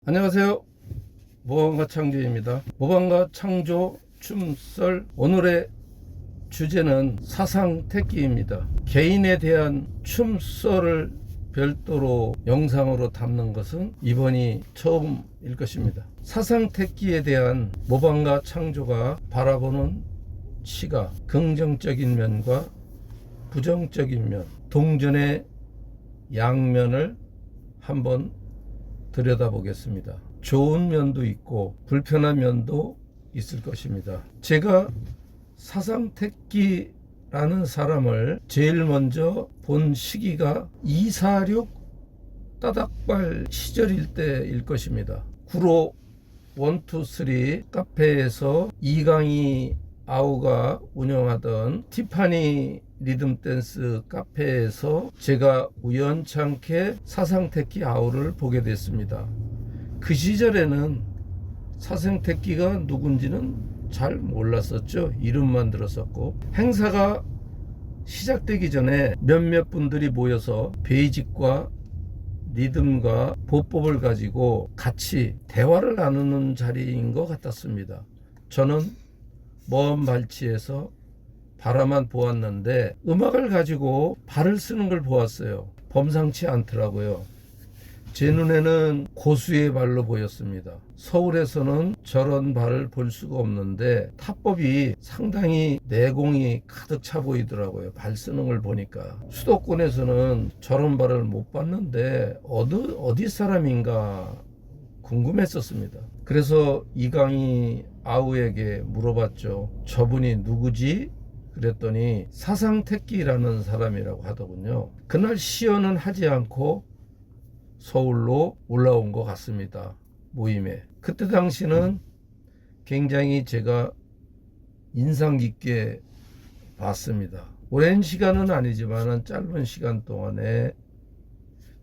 안녕하세요. 모방가 창조입니다. 모방가 창조 춤썰 오늘의 주제는 사상택기입니다. 개인에 대한 춤썰을 별도로 영상으로 담는 것은 이번이 처음일 것입니다. 사상택기에 대한 모방가 창조가 바라보는 시각, 긍정적인 면과 부정적인 면, 동전의 양면을 한번 들여다보겠습니다. 좋은 면도 있고 불편한 면도 있을 것입니다. 제가 사상택기라는 사람을 제일 먼저 본 시기가 246 따닥발 시절일 때일 것입니다. 구로 123 카페에서 이강희 아우가 운영하던 티파니 리듬댄스 카페에서 제가 우연찮게 사상택기 아우를 보게 됐습니다. 그 시절에는 사상택기가 누군지는 잘 몰랐었죠. 이름만 들었었고, 행사가 시작되기 전에 몇몇 분들이 모여서 베이직과 리듬과 보법을 가지고 같이 대화를 나누는 자리인 것 같았습니다. 저는 먼 발치에서 바라만 보았는데 음악을 가지고 발을 쓰는 걸 보았어요. 범상치 않더라고요. 제 눈에는 고수의 발로 보였습니다. 서울에서는 저런 발을 볼 수가 없는데 타법이 상당히 내공이 가득 차 보이더라고요. 발 쓰는 걸 보니까. 수도권에서는 저런 발을 못 봤는데 어디 사람인가 궁금했었습니다. 그래서 이강희 아우에게 물어봤죠. 저분이 누구지? 그랬더니 사상택기라는 사람이라고 하더군요. 그날 시연은 하지 않고 서울로 올라온 것 같습니다. 모임에. 그때 당시는 굉장히 제가 인상 깊게 봤습니다. 오랜 시간은 아니지만 짧은 시간 동안에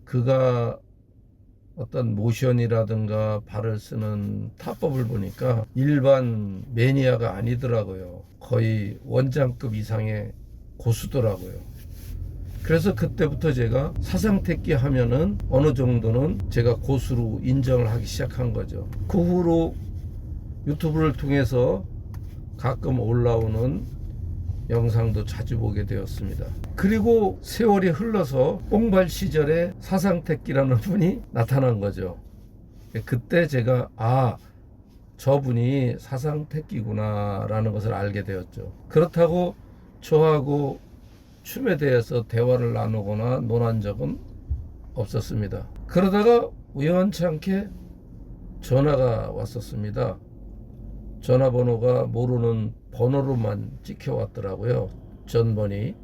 그가 어떤 모션이라든가 발을 쓰는 타법을 보니까 일반 매니아가 아니더라고요. 거의 원장급 이상의 고수더라고요. 그래서 그때부터 제가 사상택기 하면은 어느 정도는 제가 고수로 인정을 하기 시작한 거죠. 그 후로 유튜브를 통해서 가끔 올라오는 영상도 자주 보게 되었습니다. 그리고 세월이 흘러서 뽕발 시절에 사상택기라는 분이 나타난 거죠. 그때 제가 저분이 사상택기구나 라는 것을 알게 되었죠. 그렇다고 저하고 춤에 대해서 대화를 나누거나 논한 적은 없었습니다. 그러다가 우연찮게 전화가 왔었습니다. 전화번호가 모르는 번호로만 찍혀왔더라고요. 전번이.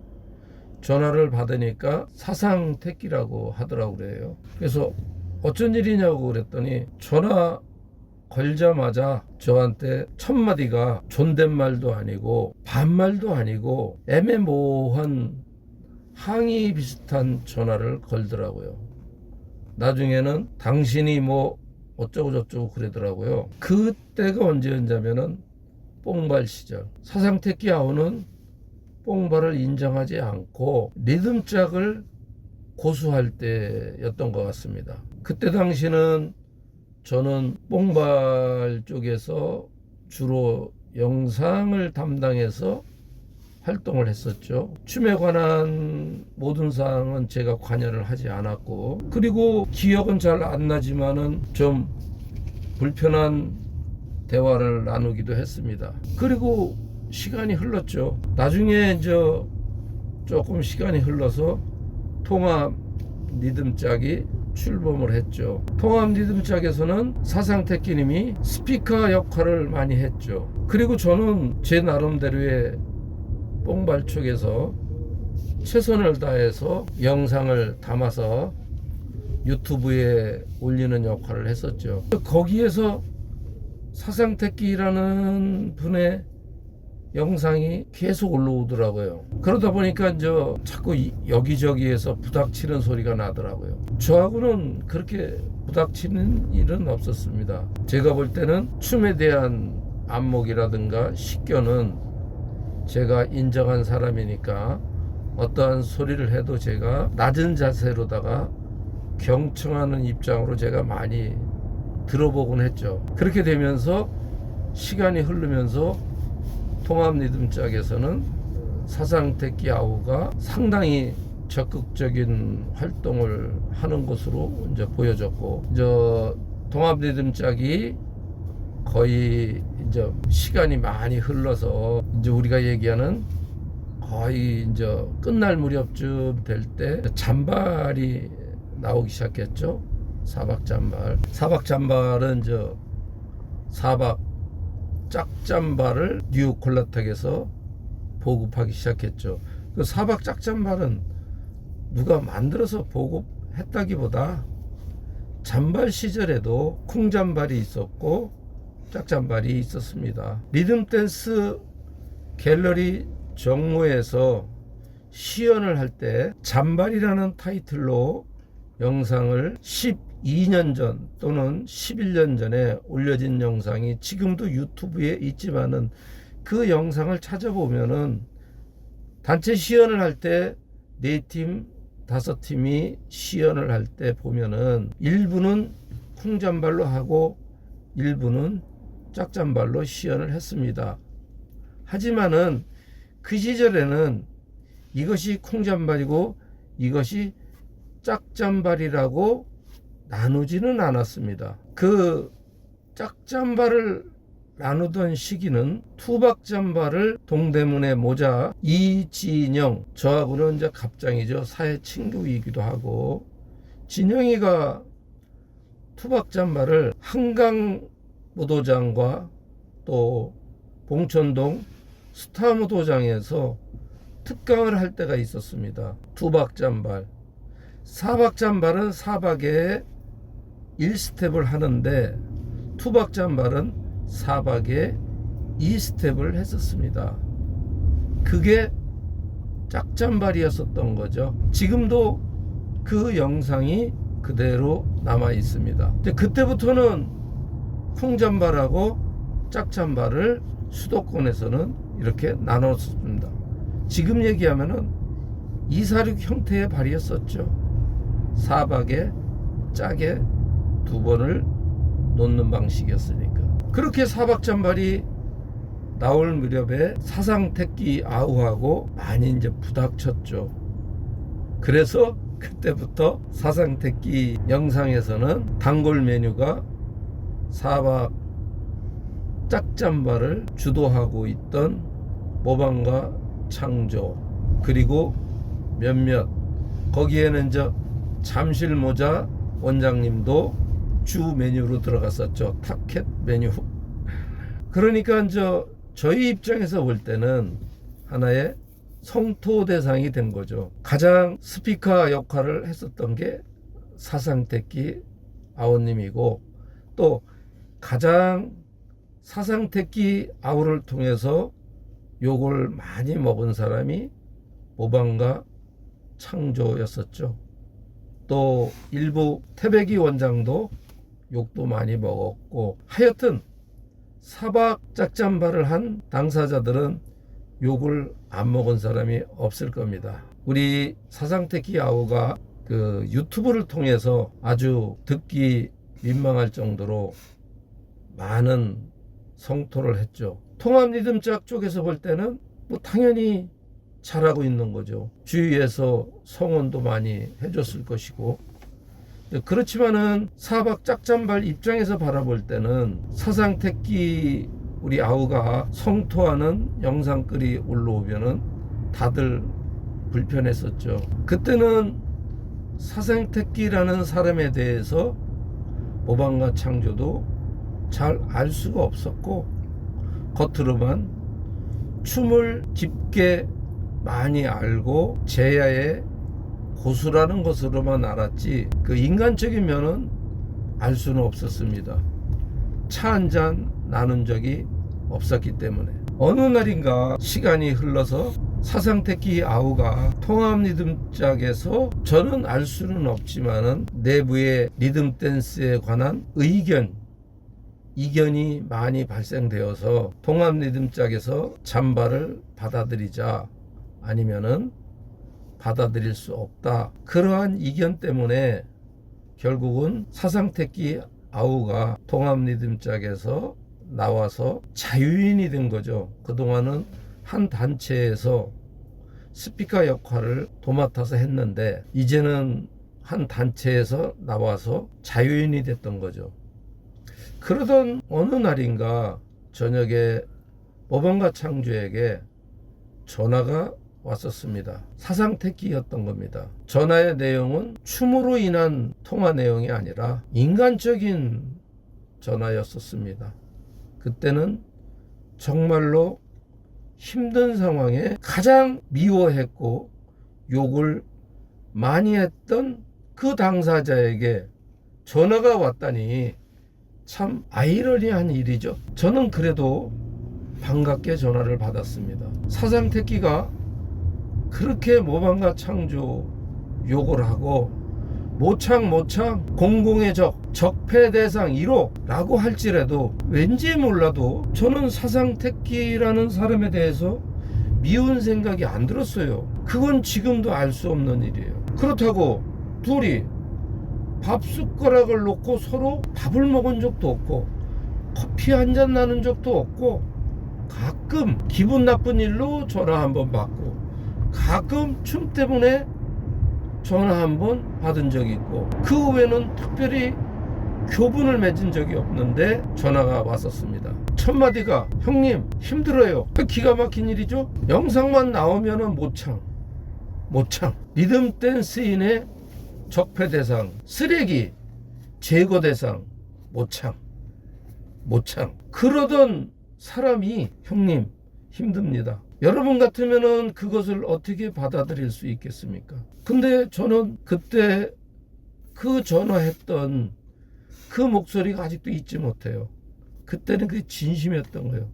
전화를 받으니까 사상택기라고 하더라고 그래요. 그래서 어쩐 일이냐고 그랬더니 전화 걸자마자 저한테 첫 마디가 존댓말도 아니고 반말도 아니고 애매모호한 항의 비슷한 전화를 걸더라고요. 나중에는 당신이 뭐 어쩌고 저쩌고 그러더라고요. 그때가 언제였냐면은 뽕발 시절. 사상택기 아우는 뽕발을 인정하지 않고 리듬짝을 고수할 때였던 것 같습니다. 그때 당시는 저는 뽕발 쪽에서 주로 영상을 담당해서 활동을 했었죠. 춤에 관한 모든 사항은 제가 관여를 하지 않았고, 그리고 기억은 잘 안 나지만은 좀 불편한 대화를 나누기도 했습니다. 그리고 시간이 흘렀죠. 나중에 이제 조금 시간이 흘러서 통합 리듬짝이 출범을 했죠. 통합 리듬짝에서는 사상택기님이 스피커 역할을 많이 했죠. 그리고 저는 제 나름대로의 뽕발 쪽에서 최선을 다해서 영상을 담아서 유튜브에 올리는 역할을 했었죠. 거기에서 사상택기라는 분의 영상이 계속 올라오더라고요. 그러다 보니까 이제 자꾸 여기저기에서 부닥치는 소리가 나더라고요. 저하고는 그렇게 부닥치는 일은 없었습니다. 제가 볼 때는 춤에 대한 안목이라든가 식견은 제가 인정한 사람이니까 어떠한 소리를 해도 제가 낮은 자세로다가 경청하는 입장으로 제가 많이 들어보곤 했죠. 그렇게 되면서 시간이 흐르면서 통합리듬짝에서는 사상택기 아우가 상당히 적극적인 활동을 하는 것으로 이제 보여졌고, 이제 통합리듬짝이 거의 이제 시간이 많이 흘러서 이제 우리가 얘기하는 거의 이제 끝날 무렵쯤 될 때 잔발이 나오기 시작했죠. 사박잔발. 사박잔발은 사박 짝잔발을 뉴욕 콜라텍에서 보급하기 시작했죠. 그 사박 짝잔발은 누가 만들어서 보급했다기보다 잔발 시절에도 쿵잔발이 있었고 짝잔발이 있었습니다. 리듬댄스 갤러리 정모에서 시연을 할 때 잔발이라는 타이틀로 영상을 12년 전 또는 11년 전에 올려진 영상이 지금도 유튜브에 있지만은 그 영상을 찾아보면은 단체 시연을 할 때 4팀 5팀이 시연을 할 때 보면은 일부는 쿵잔발로 하고 일부는 짝잔발로 시연을 했습니다. 하지만은 그 시절에는 이것이 쿵잔발이고 이것이 짝잔발이라고 나누지는 않았습니다. 그 짝잔발을 나누던 시기는 투박잔발을 동대문의 모자 이진영, 저하고는 이제 갑장이죠. 사회 친구이기도 하고, 진영이가 투박잔발을 한강무도장과 또 봉천동 스타무도장에서 특강을 할 때가 있었습니다. 투박잔발. 사박잔발은 사박에 1스텝을 하는데 투박잔발은 사박에 2스텝을 했었습니다. 그게 짝잔발이었었던 거죠. 지금도 그 영상이 그대로 남아 있습니다. 그때부터는 쿵잔발하고 짝잔발을 수도권에서는 이렇게 나눴습니다. 지금 얘기하면은 246 형태의 발이었었죠. 사박에 짝에 2번을 놓는 방식이었으니까. 그렇게 사박잔발이 나올 무렵에 사상택기 아우하고 많이 이제 부닥쳤죠. 그래서 그때부터 사상택기 영상에서는 단골 메뉴가 사박 짝잔발을 주도하고 있던 모방과 창조, 그리고 몇몇, 거기에는 잠실모자 원장님도 주 메뉴로 들어갔었죠. 타켓 메뉴. 그러니까 저희 입장에서 볼 때는 하나의 성토 대상이 된 거죠. 가장 스피커 역할을 했었던 게 사상택기 아우님이고, 또 가장 사상택기 아우를 통해서 욕을 많이 먹은 사람이 모방가 창조였었죠. 또 일부 태백이 원장도 욕도 많이 먹었고, 하여튼 사박 짝잔발을 한 당사자들은 욕을 안 먹은 사람이 없을 겁니다. 우리 사상택기 아우가 그 유튜브를 통해서 아주 듣기 민망할 정도로 많은 성토를 했죠. 통합리듬짝 쪽에서 볼 때는 뭐 당연히 잘하고 있는 거죠. 주위에서 성원도 많이 해줬을 것이고, 그렇지만은 사박 짝잔발 입장에서 바라볼 때는 사상택기 우리 아우가 성토하는 영상글이 올라오면은 다들 불편했었죠. 그때는 사상택기라는 사람에 대해서 모방가 창조도 잘 알 수가 없었고, 겉으로만 춤을 깊게 많이 알고 제야의 고수라는 것으로만 알았지 그 인간적인 면은 알 수는 없었습니다. 차 한잔 나눈 적이 없었기 때문에. 어느 날인가 시간이 흘러서 사상택기 아우가 통합리듬짝에서 저는 알 수는 없지만은 내부의 리듬 댄스에 관한 이견이 많이 발생되어서 통합리듬짝에서 잔발을 받아들이자 아니면은 받아들일 수 없다. 그러한 이견 때문에 결국은 사상택기 아우가 통합리듬짝에서 나와서 자유인이 된 거죠. 그동안은 한 단체에서 스피커 역할을 도맡아서 했는데 이제는 한 단체에서 나와서 자유인이 됐던 거죠. 그러던 어느 날인가 저녁에 모방가 창조에게 전화가 왔었습니다. 사상택기였던 겁니다. 전화의 내용은 춤으로 인한 통화 내용이 아니라 인간적인 전화였었습니다. 그때는 정말로 힘든 상황에 가장 미워했고 욕을 많이 했던 그 당사자에게 전화가 왔다니 참 아이러니한 일이죠. 저는 그래도 반갑게 전화를 받았습니다. 사상택기가 그렇게 모방가 창조 욕을 하고 모창 공공의 적폐 대상 1호라고 할지라도 왠지 몰라도 저는 사상택기라는 사람에 대해서 미운 생각이 안 들었어요. 그건 지금도 알 수 없는 일이에요. 그렇다고 둘이 밥 숟가락을 놓고 서로 밥을 먹은 적도 없고 커피 한잔 나눈 적도 없고 가끔 기분 나쁜 일로 전화 한번 받고 가끔 춤 때문에 전화 한번 받은 적이 있고 그 외에는 특별히 교분을 맺은 적이 없는데 전화가 왔었습니다. 첫 마디가 형님 힘들어요. 기가 막힌 일이죠. 영상만 나오면은 모창 리듬 댄스인의 적폐 대상 쓰레기 제거 대상 모창 그러던 사람이 형님 힘듭니다. 여러분 같으면은 그것을 어떻게 받아들일 수 있겠습니까? 근데 저는 그때 그 전화했던 그 목소리가 아직도 잊지 못해요. 그때는 그게 진심이었던 거예요.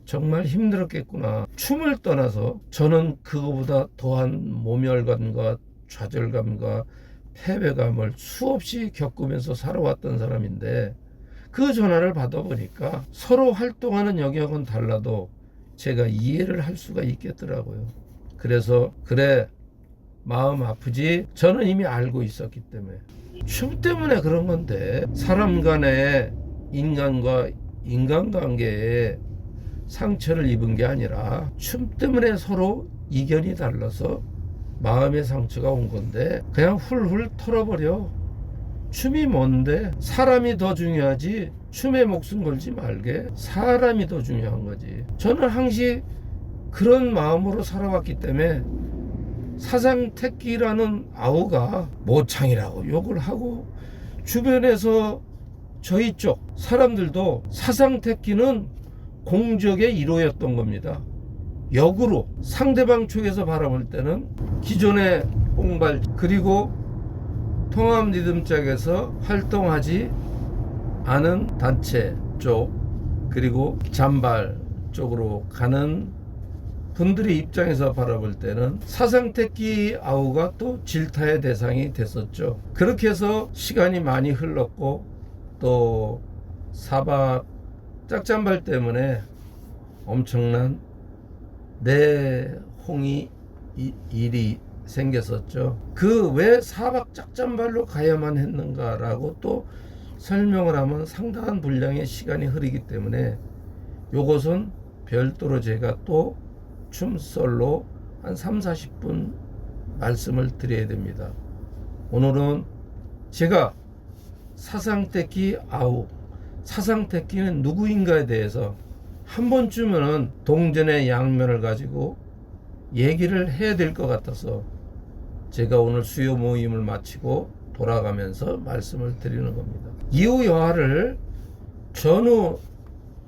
정말 힘들었겠구나. 춤을 떠나서 저는 그거보다 더한 모멸감과 좌절감과 패배감을 수없이 겪으면서 살아왔던 사람인데 그 전화를 받아보니까 서로 활동하는 영역은 달라도 제가 이해를 할 수가 있겠더라고요. 그래서 그래 마음 아프지 저는 이미 알고 있었기 때문에 춤 때문에 그런 건데 사람 간의 인간과 인간관계에 상처를 입은 게 아니라 춤 때문에 서로 이견이 달라서 마음의 상처가 온 건데 그냥 훌훌 털어버려. 춤이 뭔데? 사람이 더 중요하지 춤에 목숨 걸지 말게. 사람이 더 중요한 거지. 저는 항상 그런 마음으로 살아왔기 때문에 사상택기라는 아우가 모창이라고 욕을 하고 주변에서 저희 쪽 사람들도 사상택기는 공적의 1호였던 겁니다. 역으로 상대방 쪽에서 바라볼 때는 기존의 뽕발 그리고 통합리듬짝에서 활동하지 않은 단체 쪽 그리고 잔발 쪽으로 가는 분들의 입장에서 바라볼 때는 사상택기 아우가 또 질타의 대상이 됐었죠. 그렇게 해서 시간이 많이 흘렀고 또 사박 짝잔발 때문에 엄청난 내홍이 일이 생겼었죠. 그 왜 사박 짝잔발로 가야만 했는가라고 또 설명을 하면 상당한 분량의 시간이 흐르기 때문에 요것은 별도로 제가 또 춤썰로 한 3-40분 말씀을 드려야 됩니다. 오늘은 제가 사상택기 아우 사상택기는 누구인가에 대해서 한 번쯤은 동전의 양면을 가지고 얘기를 해야 될 것 같아서 제가 오늘 수요 모임을 마치고 돌아가면서 말씀을 드리는 겁니다. 이후 여하를 전후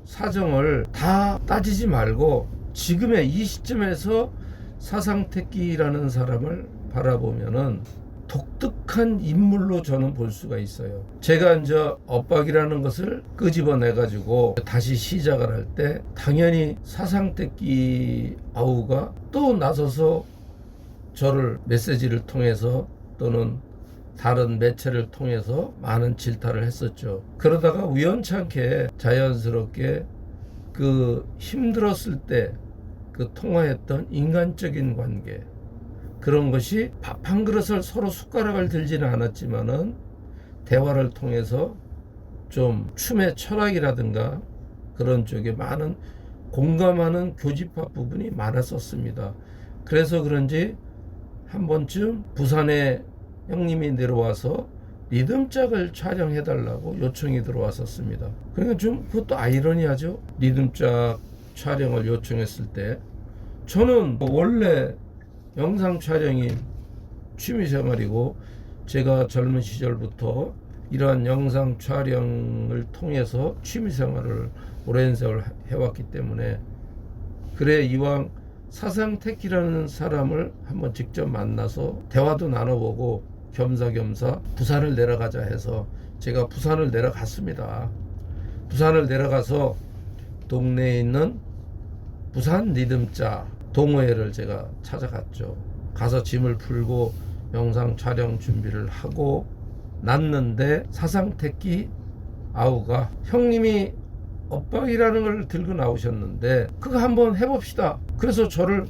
사정을 다 따지지 말고 지금의 이 시점에서 사상택기라는 사람을 바라보면은 독특한 인물로 저는 볼 수가 있어요. 제가 이제 엇박이라는 것을 끄집어내 가지고 다시 시작을 할 때 당연히 사상택기 아우가 또 나서서 저를 메시지를 통해서 또는 다른 매체를 통해서 많은 질타를 했었죠. 그러다가 우연찮게 자연스럽게 그 힘들었을 때 그 통화했던 인간적인 관계 그런 것이 밥 한 그릇을 서로 숟가락을 들지는 않았지만은 대화를 통해서 좀 춤의 철학이라든가 그런 쪽에 많은 공감하는 교집합 부분이 많았었습니다. 그래서 그런지 한 번쯤 부산에 형님이 내려와서 리듬짝을 촬영해달라고 요청이 들어왔었습니다. 그러니까 좀 그것도 아이러니하죠. 리듬짝 촬영을 요청했을 때 저는 원래 영상 촬영이 취미생활이고 제가 젊은 시절부터 이러한 영상 촬영을 통해서 취미생활을 오랜 세월 해왔기 때문에 그래 이왕 사상택이라는 사람을 한번 직접 만나서 대화도 나눠보고 겸사겸사 부산을 내려가자 해서 제가 부산을 내려갔습니다. 부산을 내려가서 동네에 있는 부산 리듬자 동호회를 제가 찾아갔죠. 가서 짐을 풀고 영상 촬영 준비를 하고 났는데 사상택기 아우가 형님이 엇박이라는 걸 들고 나오셨는데 그거 한번 해봅시다. 그래서 저를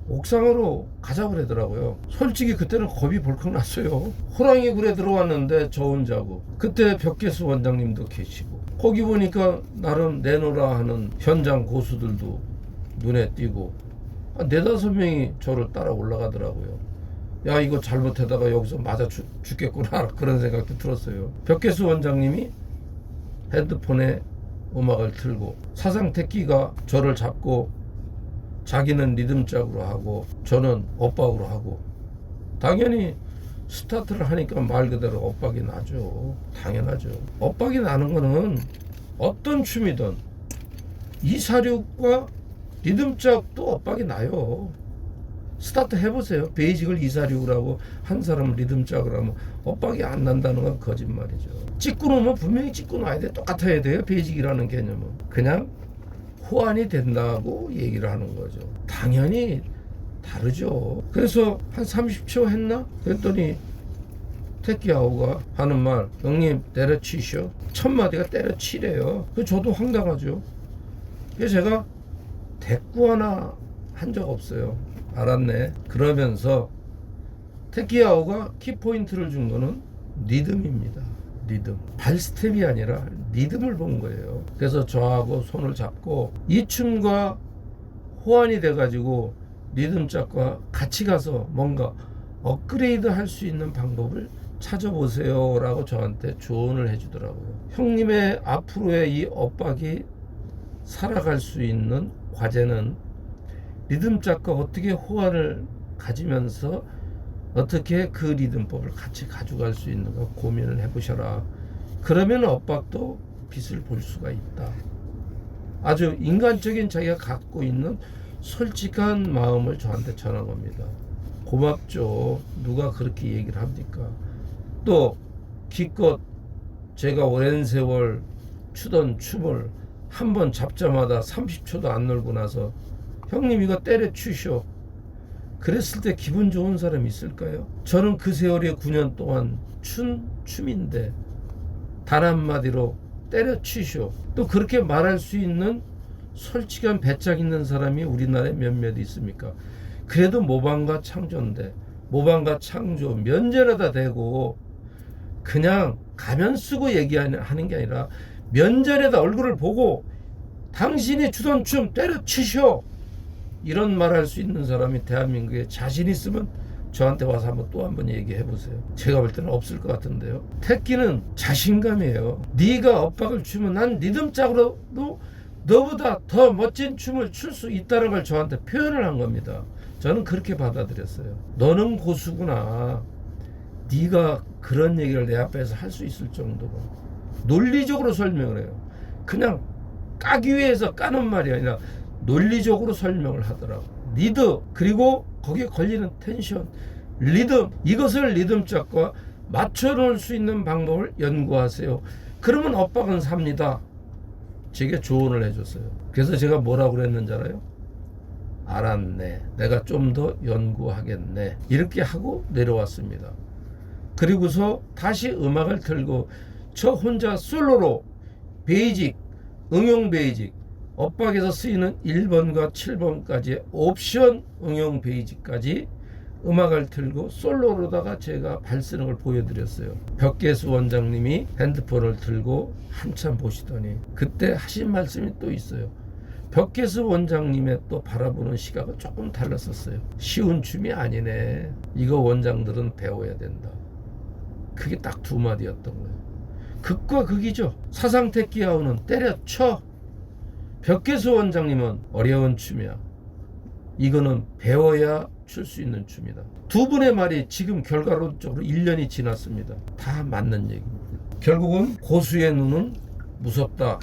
옥상으로 가자고 그러더라고요. 솔직히 그때는 겁이 벌컥 났어요. 호랑이 굴에 들어왔는데 저 혼자고 그때 벽계수 원장님도 계시고 거기 보니까 나름 내노라 하는 현장 고수들도 눈에 띄고 네다섯 명이 저를 따라 올라가더라고요. 야 이거 잘못하다가 여기서 맞아 죽겠구나 그런 생각도 들었어요. 벽계수 원장님이 핸드폰에 음악을 틀고 사상택기가 저를 잡고 자기는 리듬짝으로 하고 저는 엇박으로 하고 당연히 스타트를 하니까 말 그대로 엇박이 나죠. 당연하죠. 엇박이 나는 거는 어떤 춤이든 이사륙과 리듬짝도 엇박이 나요. 스타트 해보세요. 베이직을 이사륙으로 한 사람은 리듬짝으로 하면 엇박이 안 난다는 건 거짓말이죠. 찍고 놓으면 분명히 찍고 놔야 돼. 똑같아야 돼요. 베이직이라는 개념은. 그냥 호환이 된다고 얘기를 하는 거죠. 당연히 다르죠. 그래서 한 30초 했나? 그랬더니 택기아우가 하는 말, 형님 때려치셔. 첫 마디가 때려치래요. 저도 황당하죠. 그래서 제가 대꾸 하나 한 적 없어요. 알았네. 그러면서 택기아우가 키포인트를 준 거는 리듬입니다. 리듬. 발스텝이 아니라 리듬을 본 거예요. 그래서 저하고 손을 잡고 이 춤과 호환이 돼가지고 리듬짝과 같이 가서 뭔가 업그레이드 할 수 있는 방법을 찾아보세요 라고 저한테 조언을 해주더라고요. 형님의 앞으로의 이 엇박이 살아갈 수 있는 과제는 리듬짝과 어떻게 호환을 가지면서 어떻게 그 리듬법을 같이 가져갈 수 있는가 고민을 해보셔라. 그러면 엇박도 빛을 볼 수가 있다. 아주 인간적인 자기가 갖고 있는 솔직한 마음을 저한테 전한 겁니다. 고맙죠. 누가 그렇게 얘기를 합니까? 또 기껏 제가 오랜 세월 추던 춤을 한 번 잡자마자 30초도 안 놀고 나서 형님 이거 때려치쇼. 그랬을 때 기분 좋은 사람이 있을까요? 저는 그 세월에 9년 동안 춤인데 단 한마디로 때려치쇼. 또 그렇게 말할 수 있는 솔직한 배짱 있는 사람이 우리나라에 몇몇 있습니까? 그래도 모방과 창조인데 모방과 창조 면전에다 대고 그냥 가면 쓰고 얘기하는 게 아니라 면전에다 얼굴을 보고 당신이 추던 춤 때려치쇼. 이런 말 할 수 있는 사람이 대한민국에 자신 있으면 저한테 와서 또 한번 얘기해 보세요. 제가 볼 때는 없을 것 같은데요. 택기는 자신감이에요. 네가 엇박을 추면 난 리듬짝으로도 너보다 더 멋진 춤을 출 수 있다는 걸 저한테 표현을 한 겁니다. 저는 그렇게 받아들였어요. 너는 고수구나. 네가 그런 얘기를 내 앞에서 할 수 있을 정도로 논리적으로 설명을 해요. 그냥 까기 위해서 까는 말이 아니라 논리적으로 설명을 하더라고. 리드 그리고 거기에 걸리는 텐션, 리듬, 이것을 리듬짝과 맞춰놓을 수 있는 방법을 연구하세요. 그러면 엇박은 삽니다. 제게 조언을 해줬어요. 그래서 제가 뭐라고 그랬는지 알아요? 알았네. 내가 좀 더 연구하겠네. 이렇게 하고 내려왔습니다. 그리고서 다시 음악을 틀고 저 혼자 솔로로 베이직, 응용 베이직, 엇박에서 쓰이는 1번과 7번까지의 옵션 응용 베이직까지 음악을 틀고 솔로로다가 제가 발 쓰는 걸 보여드렸어요. 벽계수 원장님이 핸드폰을 들고 한참 보시더니 그때 하신 말씀이 또 있어요. 벽계수 원장님의 또 바라보는 시각은 조금 달랐었어요. 쉬운 춤이 아니네. 이거 원장들은 배워야 된다. 그게 딱 두 마디였던 거예요. 극과 극이죠. 사상태 끼아오는 때려쳐. 벽계수 원장님은 어려운 춤이야. 이거는 배워야 출 수 있는 춤이다. 두 분의 말이 지금 결과론적으로 1년이 지났습니다. 다 맞는 얘기입니다. 결국은 고수의 눈은 무섭다.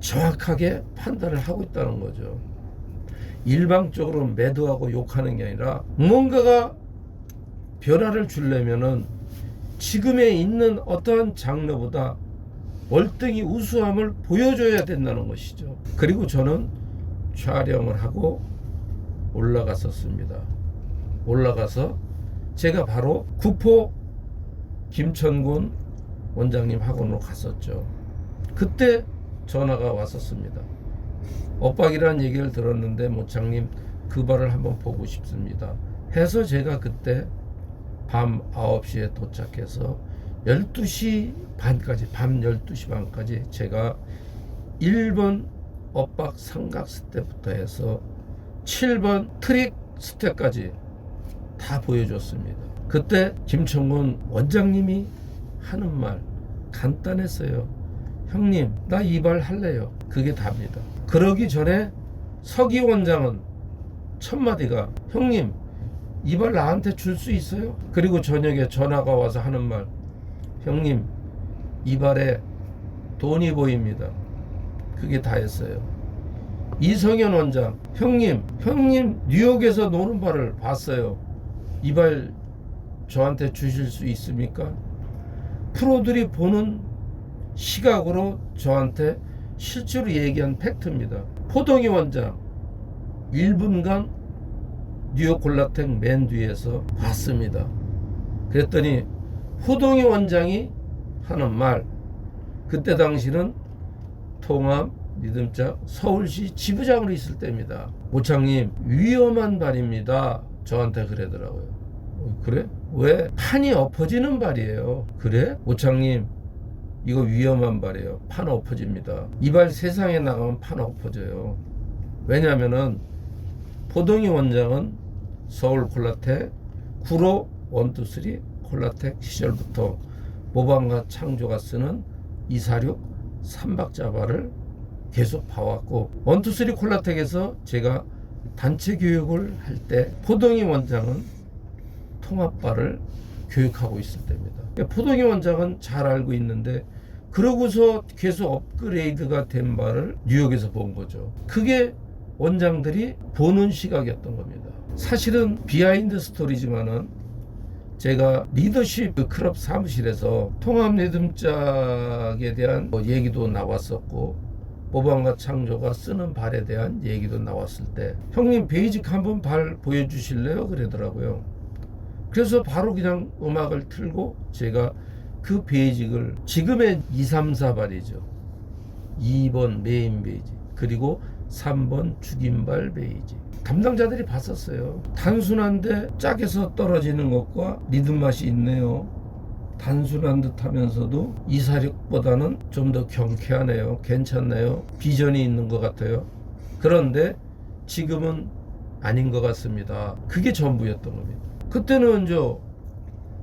정확하게 판단을 하고 있다는 거죠. 일방적으로 매도하고 욕하는 게 아니라 뭔가가 변화를 주려면은 지금에 있는 어떠한 장르보다 월등히 우수함을 보여줘야 된다는 것이죠. 그리고 저는 촬영을 하고 올라갔었습니다. 올라가서 제가 바로 구포 김천군 원장님 학원으로 갔었죠. 그때 전화가 왔었습니다. 엇박이라는 얘기를 들었는데 모창님 그 발을 한번 보고 싶습니다 해서 제가 그때 밤 9시에 도착해서 12시 반까지 밤 12시 반까지 제가 1번 엇박 삼각 스텝부터 해서 7번 트릭 스텝까지 다 보여줬습니다. 그때 김천군 원장님이 하는 말 간단했어요. 형님 나 이 발 할래요. 그게 답니다. 그러기 전에 서기 원장은 첫 마디가 형님 이 발 나한테 줄 수 있어요? 그리고 저녁에 전화가 와서 하는 말 형님 이 발에 돈이 보입니다. 그게 다였어요. 이성현 원장 형님 뉴욕에서 노는 발을 봤어요. 이 발 저한테 주실 수 있습니까? 프로들이 보는 시각으로 저한테 실제로 얘기한 팩트입니다. 포동희 원장 1분간 뉴욕 골라텍 맨 뒤에서 봤습니다. 그랬더니 포동희 원장이 하는 말 그때 당시는 통합 리듬짝 서울시 지부장으로 있을 때입니다. 모창님 위험한 발입니다. 저한테 그러더라고요. 그래? 왜? 판이 엎어지는 발이에요. 그래? 모창님 이거 위험한 발이에요. 판 엎어집니다. 이 발 세상에 나가면 판 엎어져요. 왜냐면은 포동희 원장은 서울 콜라텍 9로 1, 2, 3 콜라텍 시절부터 모방과 창조가 쓰는 246 3박자 발을 계속 봐왔고 1, 2, 3 콜라텍에서 제가 단체 교육을 할 때 포동희 원장은 통합발을 교육하고 있을 때입니다. 포동희 원장은 잘 알고 있는데 그러고서 계속 업그레이드가 된 발을 뉴욕에서 본 거죠. 그게 원장들이 보는 시각이었던 겁니다. 사실은 비하인드 스토리지만은 제가 리더십 클럽 사무실에서 통합 리듬짝에 대한 얘기도 나왔었고 모방과 창조가 쓰는 발에 대한 얘기도 나왔을 때 형님 베이직 한번 발 보여주실래요? 그러더라고요. 그래서 바로 그냥 음악을 틀고 제가 그 베이직을 지금의 2, 3, 4발이죠. 2번 메인 베이직 그리고 3번 죽임발 베이직 담당자들이 봤었어요. 단순한데 짝에서 떨어지는 것과 리듬 맛이 있네요. 단순한 듯 하면서도 246보다는 좀 더 경쾌하네요. 괜찮네요. 비전이 있는 것 같아요. 그런데 지금은 아닌 것 같습니다. 그게 전부였던 겁니다. 그때는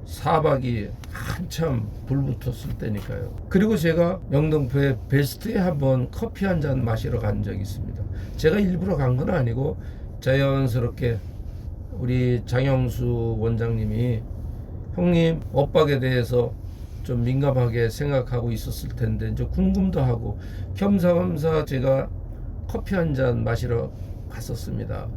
사박이 한참 불붙었을 때니까요. 그리고 제가 영등포의 베스트에 한번 커피 한 잔 마시러 간 적이 있습니다. 제가 일부러 간 건 아니고 자연스럽게 우리 장영수 원장님이 형님 엇박에 대해서 좀 민감하게 생각하고 있었을 텐데 이제 궁금도 하고 겸사겸사 제가 커피 한 잔 마시러 갔었습니다.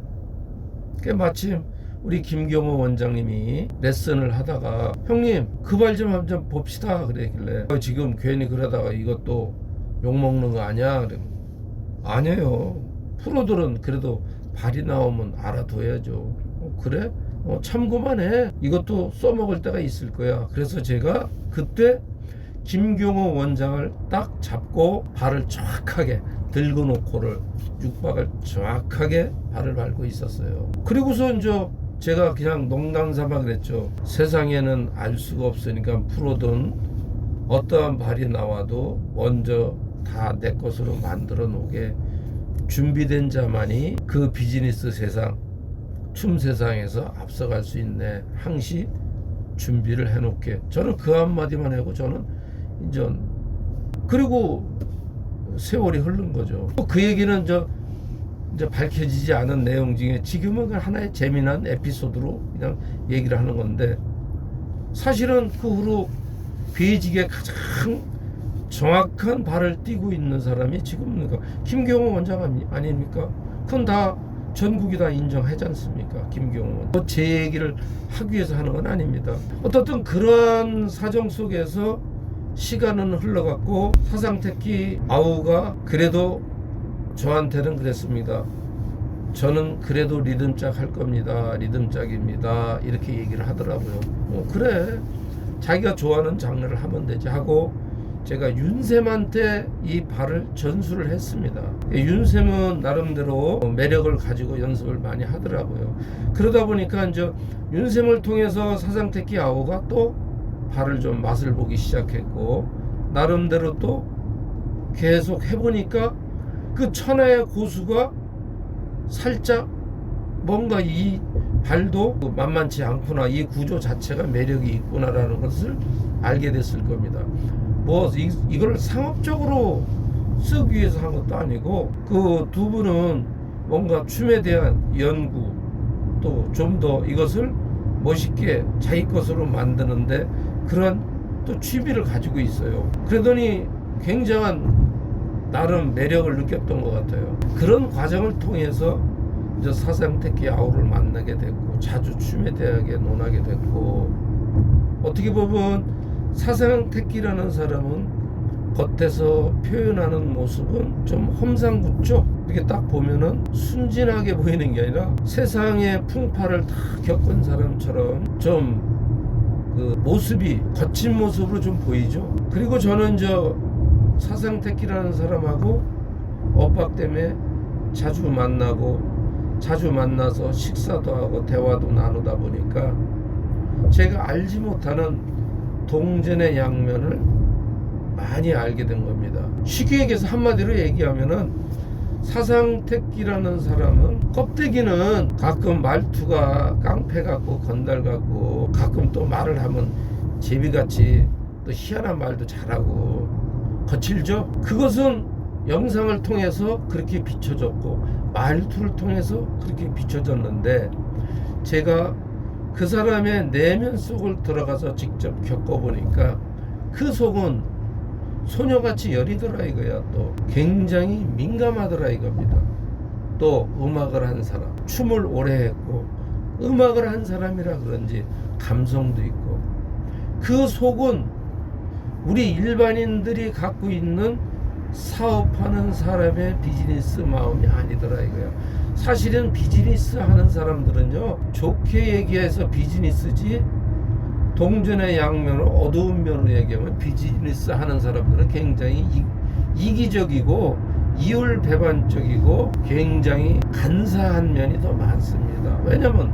마침 우리 김경호 원장님이 레슨을 하다가 형님 그 발 좀 한번 봅시다 그러길래 지금 괜히 그러다가 이것도 욕먹는 거 아니야? 그래. 아니에요. 프로들은 그래도 발이 나오면 알아둬야죠. 그래? 참고만 해. 이것도 써먹을 때가 있을 거야. 그래서 제가 그때 김경호 원장을 딱 잡고 발을 정확하게 들고 놓고를 6박을 정확하게 발을 밟고 있었어요. 그리고서 제가 그냥 농담 삼아 그랬죠. 세상에는 알 수가 없으니까 프로든 어떠한 말이 나와도 먼저 다 내 것으로 만들어 놓게 준비된 자만이 그 비즈니스 세상, 춤 세상에서 앞서갈 수 있네. 항시 준비를 해놓게. 저는 그 한마디만 하고 저는 이제 그리고 세월이 흐른 거죠. 그 얘기는 이제 밝혀지지 않은 내용 중에 지금은 하나의 재미난 에피소드로 그냥 얘기를 하는 건데, 사실은 그 후로 베이직에 가장 정확한 발을 띄고 있는 사람이 지금 김경호 원장 아닙니까? 그건 다 전국이 다 인정하지 않습니까? 김경호. 제 얘기를 하기 위해서 하는 건 아닙니다. 어떻든 그러한 사정 속에서 시간은 흘러갔고 사상택기 아우가 그래도 저한테는 그랬습니다. 저는 그래도 리듬짝 할 겁니다. 리듬짝입니다. 이렇게 얘기를 하더라고요. 그래, 자기가 좋아하는 장르를 하면 되지 하고 제가 윤쌤한테 이 발을 전수를 했습니다. 윤쌤은 나름대로 매력을 가지고 연습을 많이 하더라고요. 그러다 보니까 이제 윤쌤을 통해서 사상택기 아우가 또 발을 좀 맛을 보기 시작했고, 나름대로 또 계속 해보니까 그 천하의 고수가 살짝 뭔가 이 발도 만만치 않구나, 이 구조 자체가 매력이 있구나라는 것을 알게 됐을 겁니다. 이걸 상업적으로 쓰기 위해서 한 것도 아니고, 그 두 분은 뭔가 춤에 대한 연구, 또 좀 더 이것을 멋있게 자기 것으로 만드는데 그런 또 취미를 가지고 있어요. 그러더니 굉장한 나름 매력을 느꼈던 것 같아요. 그런 과정을 통해서 이제 사상택기 아우를 만나게 됐고 자주 춤에 대하게 논하게 됐고, 어떻게 보면 사상택기라는 사람은 겉에서 표현하는 모습은 좀 험상궂죠. 이렇게 딱 보면은 순진하게 보이는 게 아니라 세상의 풍파를 다 겪은 사람처럼 좀 그 모습이 거친 모습으로 좀 보이죠. 그리고 저는 사상택기라는 사람하고 엇박 때문에 자주 만나서 식사도 하고 대화도 나누다 보니까 제가 알지 못하는 동전의 양면을 많이 알게 된 겁니다. 쉽게 얘기해서 한마디로 얘기하면은 사상택기라는 사람은 껍데기는 가끔 말투가 깡패 같고 건달 같고, 가끔 또 말을 하면 제비같이 또 희한한 말도 잘하고 거칠죠. 그것은 영상을 통해서 그렇게 비춰졌고 말투를 통해서 그렇게 비춰졌는데, 제가 그 사람의 내면 속을 들어가서 직접 겪어보니까 그 속은 소녀같이 여리더라 이거야. 또 굉장히 민감하더라 이겁니다. 또 음악을 한 사람, 춤을 오래 했고 음악을 한 사람이라 그런지 감성도 있고, 그 속은 우리 일반인들이 갖고 있는 사업하는 사람의 비즈니스 마음이 아니더라 이거야. 사실은 비즈니스 하는 사람들은요, 좋게 얘기해서 비즈니스지, 동전의 양면으로 어두운 면으로 얘기하면 비즈니스 하는 사람들은 굉장히 이기적이고 이율배반적이고 굉장히 간사한 면이 더 많습니다. 왜냐면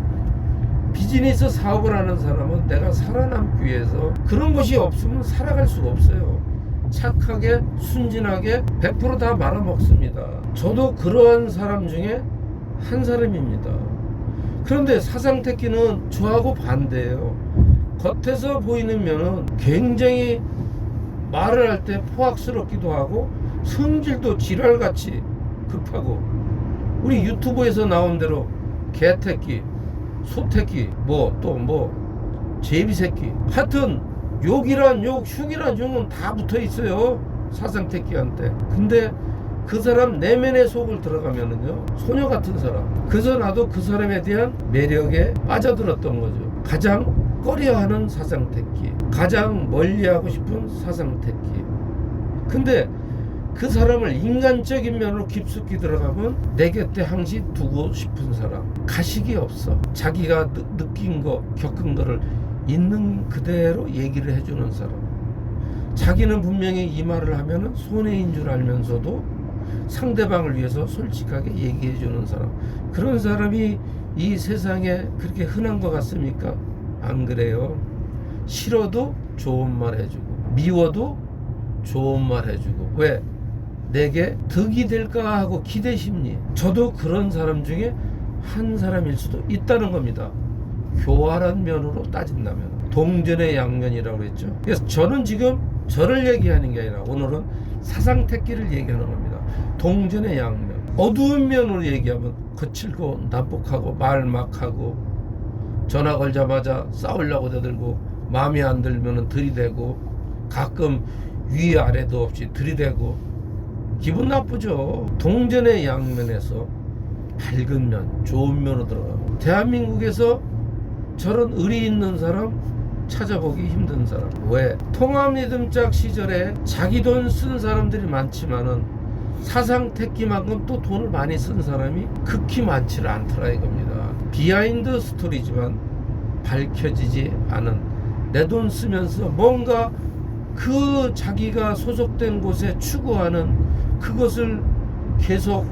비즈니스 사업을 하는 사람은 내가 살아남기 위해서 그런 것이 없으면 살아갈 수가 없어요. 착하게 순진하게 100% 다 말아먹습니다. 저도 그러한 사람 중에 한 사람입니다. 그런데 사상택기는 저하고 반대예요. 겉에서 보이는 면은 굉장히 말을 할 때 포악스럽기도 하고 성질도 지랄같이 급하고, 우리 유튜브에서 나온 대로 개택기, 소택기, 제비새끼, 하여튼 욕이란 욕, 흉이란 흉은 다 붙어 있어요, 사상택기한테. 근데 그 사람 내면의 속을 들어가면은요, 소녀 같은 사람. 그저 나도 그 사람에 대한 매력에 빠져들었던 거죠. 가장 꺼려하는 사상택기, 가장 멀리하고 싶은 사상택기. 근데 그 사람을 인간적인 면으로 깊숙이 들어가면 내 곁에 항시 두고 싶은 사람. 가식이 없어. 자기가 느낀 거, 겪은 거를 있는 그대로 얘기를 해주는 사람. 자기는 분명히 이 말을 하면은 손해인 줄 알면서도 상대방을 위해서 솔직하게 얘기해 주는 사람. 그런 사람이 이 세상에 그렇게 흔한 것 같습니까? 안 그래요. 싫어도 좋은 말 해주고 미워도 좋은 말 해주고. 왜? 내게 득이 될까 하고 기대 심리. 저도 그런 사람 중에 한 사람일 수도 있다는 겁니다. 교활한 면으로 따진다면 동전의 양면이라고 그랬죠. 그래서 저는 지금 저를 얘기하는 게 아니라 오늘은 사상택기를 얘기하는 겁니다. 동전의 양면. 어두운 면으로 얘기하면 거칠고 난폭하고 말 막하고 전화 걸자마자 싸우려고 대들고 마음에 안 들면 들이대고 가끔 위아래도 없이 들이대고 기분 나쁘죠. 동전의 양면에서 밝은 면, 좋은 면으로 들어가고. 대한민국에서 저런 의리 있는 사람 찾아보기 힘든 사람. 왜? 통합리듬짝 시절에 자기 돈 쓴 사람들이 많지만은 사상택기만큼 또 돈을 많이 쓴 사람이 극히 많지는 않더라 이겁니다. 비하인드 스토리지만 밝혀지지 않은 내 돈 쓰면서 뭔가 그 자기가 소속된 곳에 추구하는 그것을 계속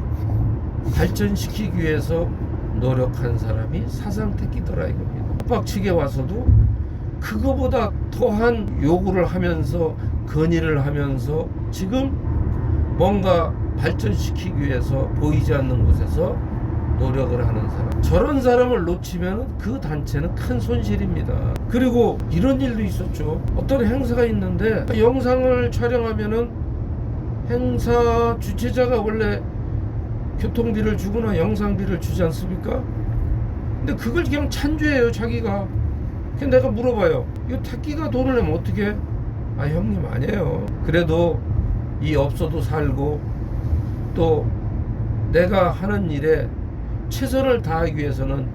발전시키기 위해서 노력한 사람이 사상택기더라 이겁니다. 빡치게 와서도 그거보다 더한 요구를 하면서 건의를 하면서 지금 뭔가 발전시키기 위해서 보이지 않는 곳에서 노력을 하는 사람. 저런 사람을 놓치면 그 단체는 큰 손실입니다. 그리고 이런 일도 있었죠. 어떤 행사가 있는데 영상을 촬영하면은 행사 주최자가 원래 교통비를 주거나 영상비를 주지 않습니까? 근데 그걸 그냥 찬조해요 자기가. 그냥 내가 물어봐요. 이거 택기가 돈을 내면 어떻게 해? 아 형님 아니에요. 그래도 이 업소도 살고 또 내가 하는 일에 최선을 다하기 위해서는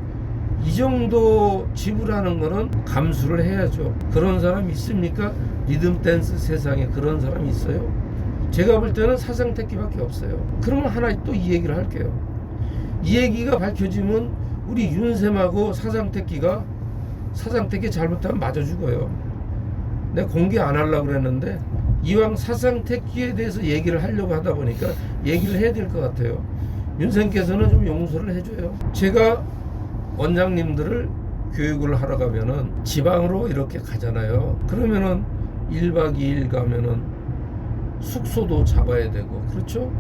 이 정도 지불하는 거는 감수를 해야죠. 그런 사람 있습니까? 리듬 댄스 세상에 그런 사람이 있어요? 제가 볼 때는 사상택기밖에 없어요. 그러면 하나 또 이 얘기를 할게요. 이 얘기가 밝혀지면 우리 윤쌤하고 사상택기 잘못하면 맞아 죽어요. 내가 공개 안 하려고 그랬는데 이왕 사상택기에 대해서 얘기를 하려고 하다 보니까 얘기를 해야 될 것 같아요. 윤쌤께서는 좀 용서를 해줘요. 제가 원장님들을 교육을 하러 가면은 지방으로 이렇게 가잖아요. 그러면은 1박 2일 가면은 숙소도 잡아야 되고 그렇죠?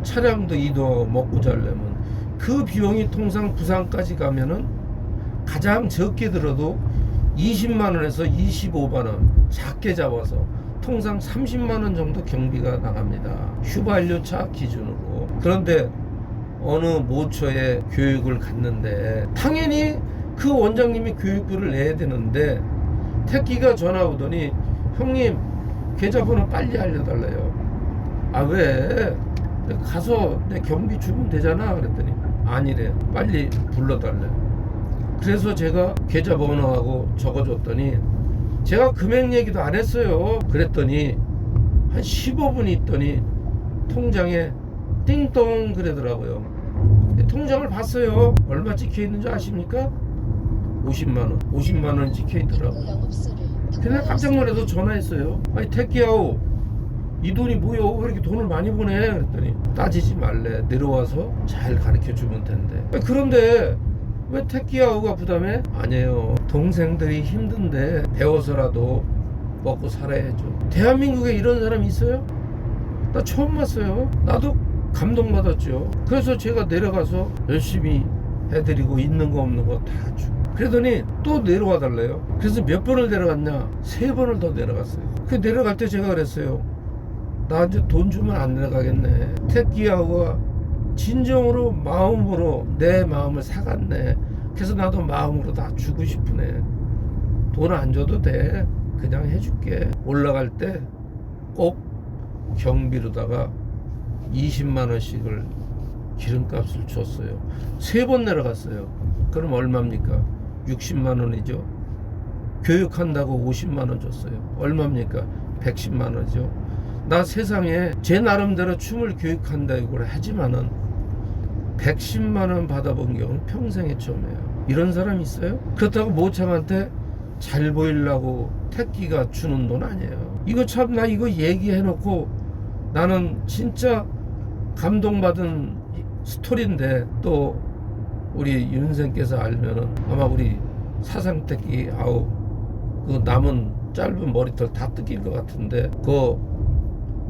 차량도 이동 먹고 자려면 그 비용이 통상 부산까지 가면은 가장 적게 들어도 20만원에서 25만원 작게 잡아서 통상 30만원 정도 경비가 나갑니다. 휘발유차 기준으로. 그런데 어느 모처에 교육을 갔는데 당연히 그 원장님이 교육비를 내야 되는데 택기가 전화 오더니 형님 계좌번호 빨리 알려달래요. 아 왜? 가서 내 경비 주면 되잖아 그랬더니 아니래. 빨리 불러달래. 그래서 제가 계좌번호하고 적어줬더니 제가 금액 얘기도 안 했어요. 그랬더니 한 15분 있더니 통장에 띵동 그러더라고요. 통장을 봤어요. 얼마 찍혀있는 줄 아십니까? 50만원 50만원 찍혀있더라고요. 그냥 깜짝 놀라서 전화했어요. 아니 택기야오 이 돈이 뭐야 왜 이렇게 돈을 많이 보내? 그랬더니 따지지 말래. 내려와서 잘 가르쳐주면 된대. 아니, 그런데 왜 택기야오가 부담해? 아니에요. 동생들이 힘든데 배워서라도 먹고 살아야죠. 대한민국에 이런 사람이 있어요? 나 처음 봤어요. 나도 감동받았죠. 그래서 제가 내려가서 열심히 해드리고 있는 거 없는 거 다 주고 그러더니 또 내려와 달래요. 그래서 몇 번을 내려갔냐? 3번을 더 내려갔어요. 그 내려갈 때 제가 그랬어요. 나 이제 돈 주면 안 내려가겠네. 택기하고가 진정으로 마음으로 내 마음을 사갔네. 그래서 나도 마음으로 다 주고 싶으네. 돈 안 줘도 돼. 그냥 해줄게. 올라갈 때 꼭 경비로다가 20만원씩을 기름값을 줬어요. 3번 내려갔어요. 그럼 얼마입니까? 60만원이죠. 교육한다고 50만원 줬어요. 얼마입니까? 110만원이죠. 나 세상에 제 나름대로 춤을 교육한다 이걸 하지만은 110만원 받아본 경우는 평생에 처음이에요. 이런 사람이 있어요? 그렇다고 모창한테 잘 보이려고 택기가 주는 돈 아니에요. 이거 참 나 이거 얘기해놓고 나는 진짜 감동받은 스토리인데 또 우리 윤생께서 알면은 아마 우리 사상택기 아우 그 남은 짧은 머리털 다 뜯길 것 같은데 그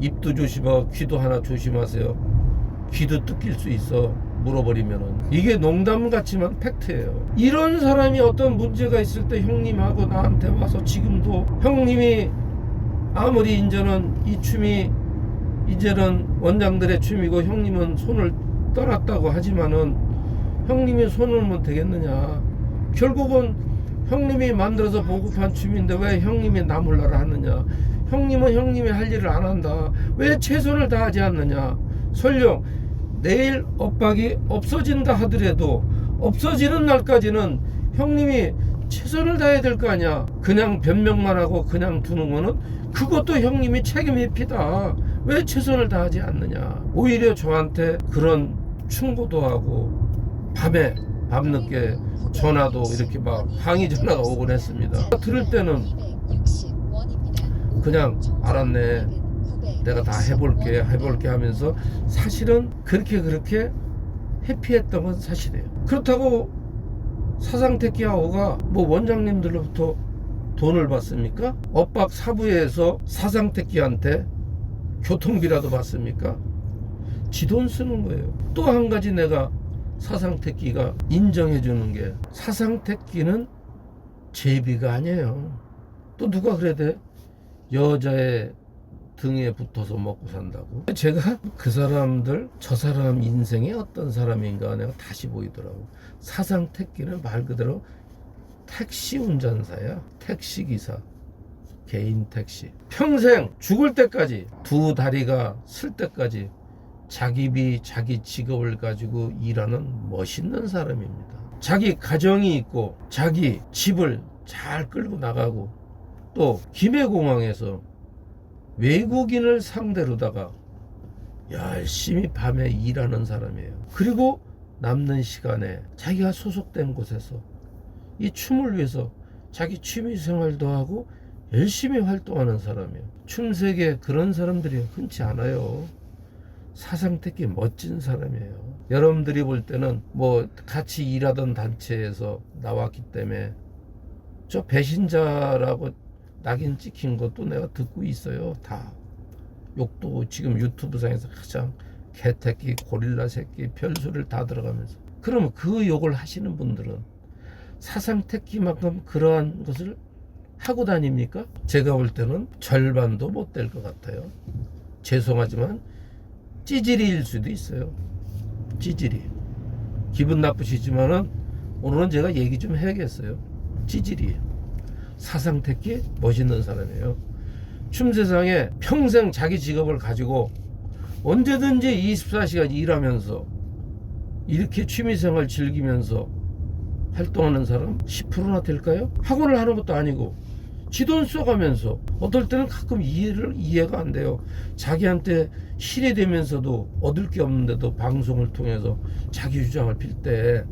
입도 조심하고 귀도 하나 조심하세요. 귀도 뜯길 수 있어. 물어버리면은. 이게 농담 같지만 팩트예요. 이런 사람이 어떤 문제가 있을 때 형님하고 나한테 와서 지금도 형님이 아무리 이제는 이 춤이 이제는 원장들의 춤이고 형님은 손을 떠났다고 하지만은 형님이 손을 놓으면 되겠느냐. 결국은 형님이 만들어서 보급한 춤인데 왜 형님이 나 몰라라 하느냐. 형님은 형님이 할 일을 안 한다. 왜 최선을 다하지 않느냐. 설령 내일 엇박이 없어진다 하더라도 없어지는 날까지는 형님이 최선을 다해야 될 거 아니야. 그냥 변명만 하고 그냥 두는 거는 그것도 형님이 책임 회피다. 왜 최선을 다하지 않느냐. 오히려 저한테 그런 충고도 하고 밤에 밤늦게 전화도 이렇게 막 항의 전화가 오곤 했습니다. 들을 때는 그냥 알았네, 내가 다 해볼게 하면서 사실은 그렇게 회피했던 건 사실이에요. 그렇다고 사상택기하고가 뭐 원장님들로부터 돈을 받습니까? 엇박 사부에서 사상택기한테 교통비라도 받습니까? 지 돈 쓰는 거예요. 또 한 가지 내가 사상택기가 인정해 주는 게 사상택기는 제비가 아니에요. 또 누가 그래 돼? 여자의 등에 붙어서 먹고 산다고. 제가 그 사람들 저 사람 인생이 어떤 사람인가 내가 다시 보이더라고. 사상택기는 말 그대로 택시 운전사야. 택시기사, 개인 택시. 평생 죽을 때까지 두 다리가 쓸 때까지 자기 자기 직업을 가지고 일하는 멋있는 사람입니다. 자기 가정이 있고 자기 집을 잘 끌고 나가고 또 김해공항에서 외국인을 상대로다가 열심히 밤에 일하는 사람이에요. 그리고 남는 시간에 자기가 소속된 곳에서 이 춤을 위해서 자기 취미생활도 하고 열심히 활동하는 사람이에요. 춤세계 그런 사람들이 흔치 않아요. 사상택기 멋진 사람이에요. 여러분들이 볼 때는 뭐 같이 일하던 단체에서 나왔기 때문에 저 배신자라고 낙인 찍힌 것도 내가 듣고 있어요. 다 욕도 지금 유튜브상에서 가장 개새끼, 고릴라 새끼, 별소리를 다 들어가면서. 그러면 그 욕을 하시는 분들은 사상택기만큼 그러한 것을 하고 다닙니까? 제가 볼 때는 절반도 못 될 것 같아요. 죄송하지만 찌질이일 수도 있어요. 찌질이. 기분 나쁘시지만은 오늘은 제가 얘기 좀 해야겠어요. 찌질이. 사상택기 멋있는 사람이에요. 춤세상에 평생 자기 직업을 가지고 언제든지 24시간 일하면서 이렇게 취미생활 즐기면서 활동하는 사람 10%나 될까요? 학원을 하는 것도 아니고 지 돈 써가면서 어떨 때는 가끔 이해가 안 돼요. 자기한테 실이 되면서도 얻을 게 없는데도 방송을 통해서 자기 주장을 필 때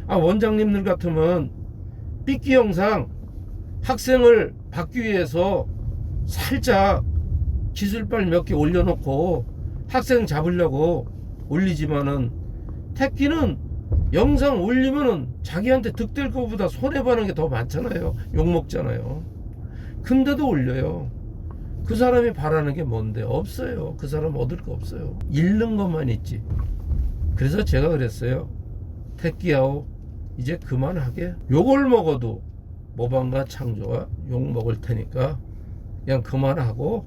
원장님들 같으면 삐끼 영상 학생을 받기 위해서 살짝 기술발 몇 개 올려놓고 학생 잡으려고 올리지만은 택기는 영상 올리면은 자기한테 득될 것보다 손해보는 게 더 많잖아요. 욕먹잖아요. 근데도 올려요. 그 사람이 바라는 게 뭔데? 없어요. 그 사람 얻을 거 없어요. 잃는 것만 있지. 그래서 제가 그랬어요. 택기야오 이제 그만하게. 욕을 먹어도 모방과 창조가 욕 먹을 테니까 그냥 그만하고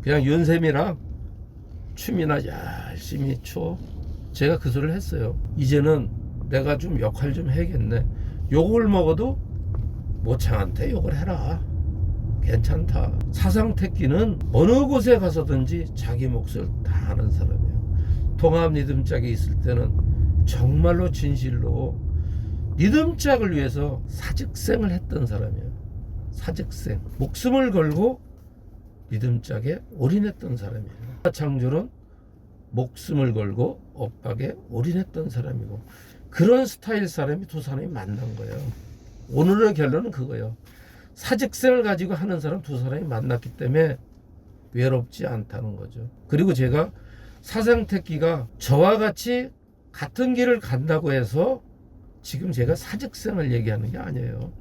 그냥 윤쌤이랑 춤이나 열심히 춰. 제가 그 소리를 했어요. 이제는 내가 좀 역할 좀 해야겠네. 욕을 먹어도 모창한테 욕을 해라. 괜찮다. 사상택기는 어느 곳에 가서든지 자기 몫을 다 하는 사람이에요. 동합 리듬짝에 있을 때는 정말로 진실로 리듬짝을 위해서 사직생을 했던 사람이에요. 사직생. 목숨을 걸고 리듬짝에 올인했던 사람이에요. 창조는 목숨을 걸고 엇박에 올인했던 사람이고 그런 스타일 사람이 두 사람이 만난 거예요. 오늘의 결론은 그거예요. 사직생을 가지고 하는 사람 두 사람이 만났기 때문에 외롭지 않다는 거죠. 그리고 제가 사상택기가 저와 같이 같은 길을 간다고 해서 지금 제가 사직생을 얘기하는 게 아니에요.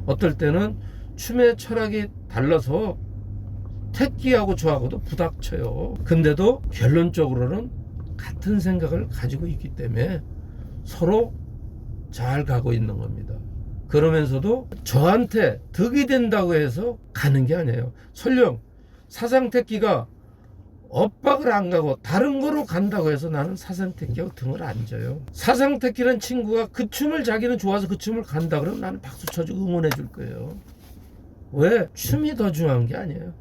어떨 때는 춤의 철학이 달라서 택기하고 저하고도 부닥쳐요. 근데도 결론적으로는 같은 생각을 가지고 있기 때문에 서로 잘 가고 있는 겁니다. 그러면서도 저한테 득이 된다고 해서 가는 게 아니에요. 설령 사상택기가 엇박을 안 가고 다른 거로 간다고 해서 나는 사상택기하고 등을 안 져요. 사상택기라는 친구가 그 춤을 자기는 좋아서 그 춤을 간다 그러면 나는 박수 쳐주고 응원해 줄 거예요. 왜? 춤이 더 중요한 게 아니에요.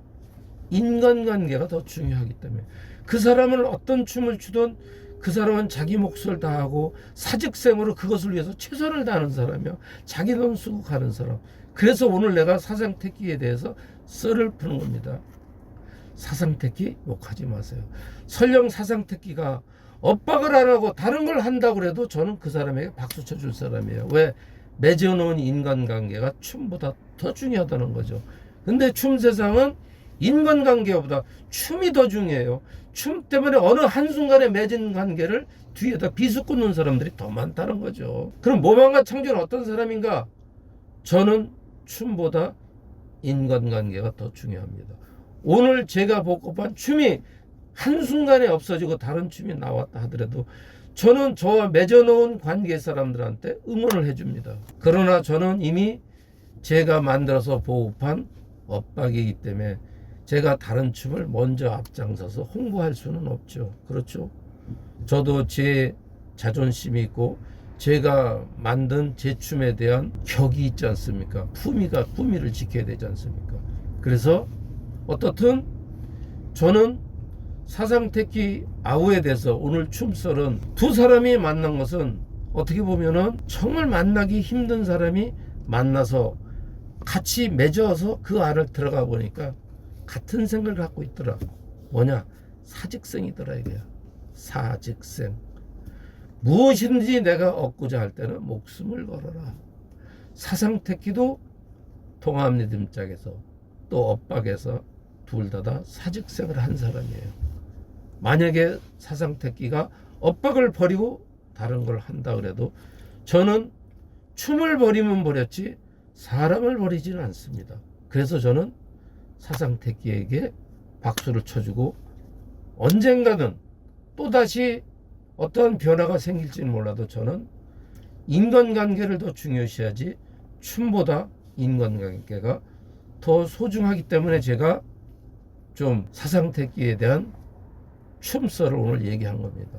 인간관계가 더 중요하기 때문에. 그 사람은 어떤 춤을 추든 그 사람은 자기 몫을 다하고 사직생으로 그것을 위해서 최선을 다하는 사람이요. 자기 돈 쓰고 가는 사람. 그래서 오늘 내가 사상택기에 대해서 썰을 푸는 겁니다. 사상택기 욕하지 마세요. 설령 사상택기가 엇박을 안 하고 다른 걸 한다고 해도 저는 그 사람에게 박수 쳐줄 사람이에요. 왜? 맺어놓은 인간관계가 춤보다 더 중요하다는 거죠. 근데 춤 세상은 인간관계보다 춤이 더 중요해요. 춤 때문에 어느 한순간에 맺은 관계를 뒤에다 비수 꽂는 사람들이 더 많다는 거죠. 그럼 모방과 창조는 어떤 사람인가? 저는 춤보다 인간관계가 더 중요합니다. 오늘 제가 보급한 춤이 한순간에 없어지고 다른 춤이 나왔다 하더라도 저는 저와 맺어놓은 관계 사람들한테 응원을 해줍니다. 그러나 저는 이미 제가 만들어서 보급한 엇박이기 때문에 제가 다른 춤을 먼저 앞장서서 홍보할 수는 없죠. 그렇죠? 저도 제 자존심이 있고 제가 만든 제 춤에 대한 격이 있지 않습니까? 품위를 지켜야 되지 않습니까? 그래서 어떻든 저는 사상택기 아우에 대해서 오늘 춤썰은 두 사람이 만난 것은 어떻게 보면은 정말 만나기 힘든 사람이 만나서 같이 맺어서 그 안을 들어가 보니까 같은 생각을 갖고 있더라. 뭐냐? 사직생이더라 이게요. 사직생. 무엇인지 내가 얻고자 할 때는 목숨을 걸어라. 사상택기도 통합리듬짝에서 또 엇박에서 둘 다 사직생을 한 사람이에요. 만약에 사상택기가 엇박을 버리고 다른 걸 한다 그래도 저는 춤을 버리면 버렸지 사람을 버리지는 않습니다. 그래서 저는 사상택기에게 박수를 쳐주고 언젠가는 또다시 어떤 변화가 생길지는 몰라도 저는 인간관계를 더 중요시하지 춤보다 인간관계가 더 소중하기 때문에 제가 좀 사상택기에 대한 춤썰을 오늘 얘기한 겁니다.